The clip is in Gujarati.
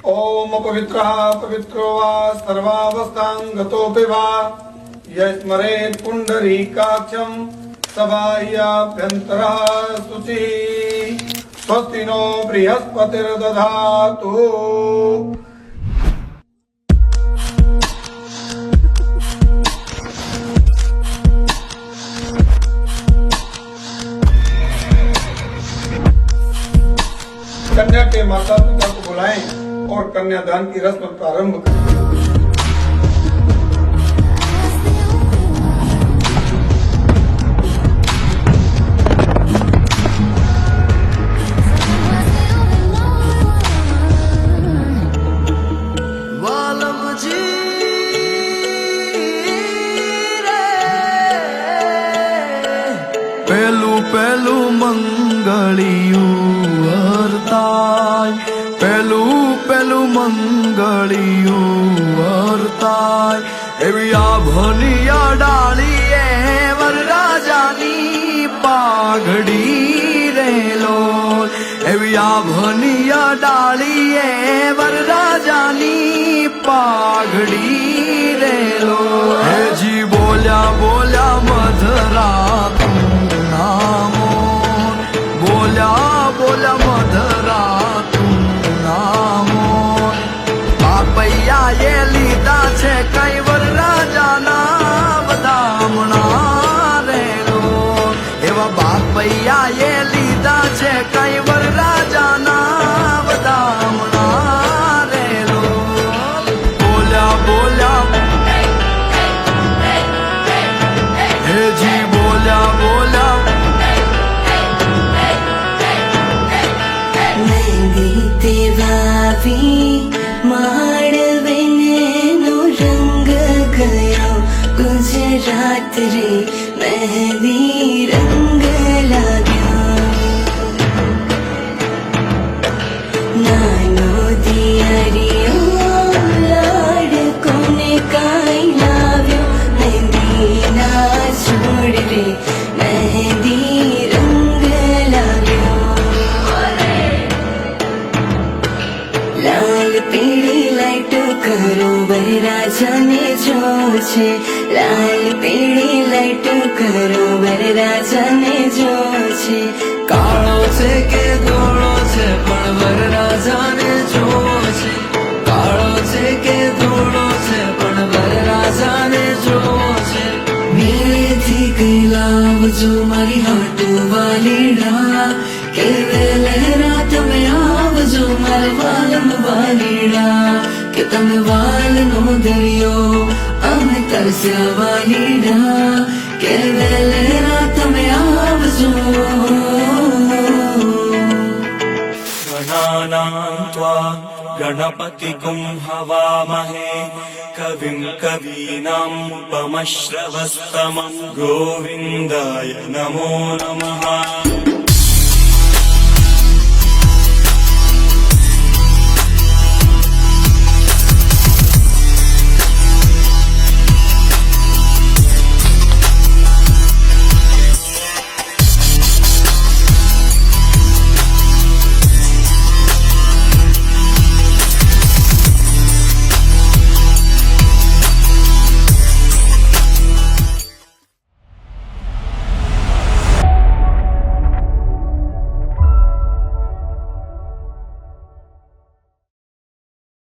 ओम पवित्रः पवित्रो वा सर्वावस्थां गतोऽपि वा यस्मरेत् पुण्डरीकाक्षं सबाह्याभ्यन्तरः शुचिः। स्वस्ति नो बृहस्पतिर्दधातु। कन्या के माता पिता को बुलाएं और कन्यादान की रस्म प्रारंभ करें। પેલું પેલું મંગળિયું વર્તાય, પેલું પેલું મંગળિયું વર્તાય, એવી આભની ડાળીએ વરરાજાની પાઘડી રેલો, એવી આભની ડાળીએ વરરાજાની પાઘડી રેલો, હેજી બોલ્યા બોલ્યા મધરા બોલ્યા બોલ્યા મધરા તું નામો, બાપૈયાએ લીધા છે કઈ વરરાજાના બદામણા રેલો, એવા બાપૈયાએ લીધા છે કઈ વરરાજાના બદામણા રેલો, બોલ્યા બોલ્યા હેજી બોલ્યા બોલ્યા देवावी माड़वेनो रंग गयो गुजरात रे मेहंदी रंग लाग्यो, नानो दियरियो लाडकोने काई लाव्यो, मेहंदी ना छोड़ रे मेहंदी रंग लाग्यो, लाल पीड़ी लाइटो करो वरराजा ने जो छे, लाल पीड़ी लाइटो करो वरराजा ने जो छे, કાળો છે કે ધોળો છે પણ વરરાજાને જોવો છે, કાળો છે કે ધોળો છે પણ વરરાજાને જોવો છે, નીલેથી કઈ લાવજો મારી હાટુ વાલીડા, કે વેલેરા તમે આવજો મારા વાલમ વાલીડા, કે તમે વાલનો દરિયો અમે તરસ્યા વાલીડા, કે વેલેરા તમે આવજો. गणानां त्वा गणपतिगुं हवामहे कविं कवीनामुपमश्रवस्तमं गोविन्दाय नमो नमः।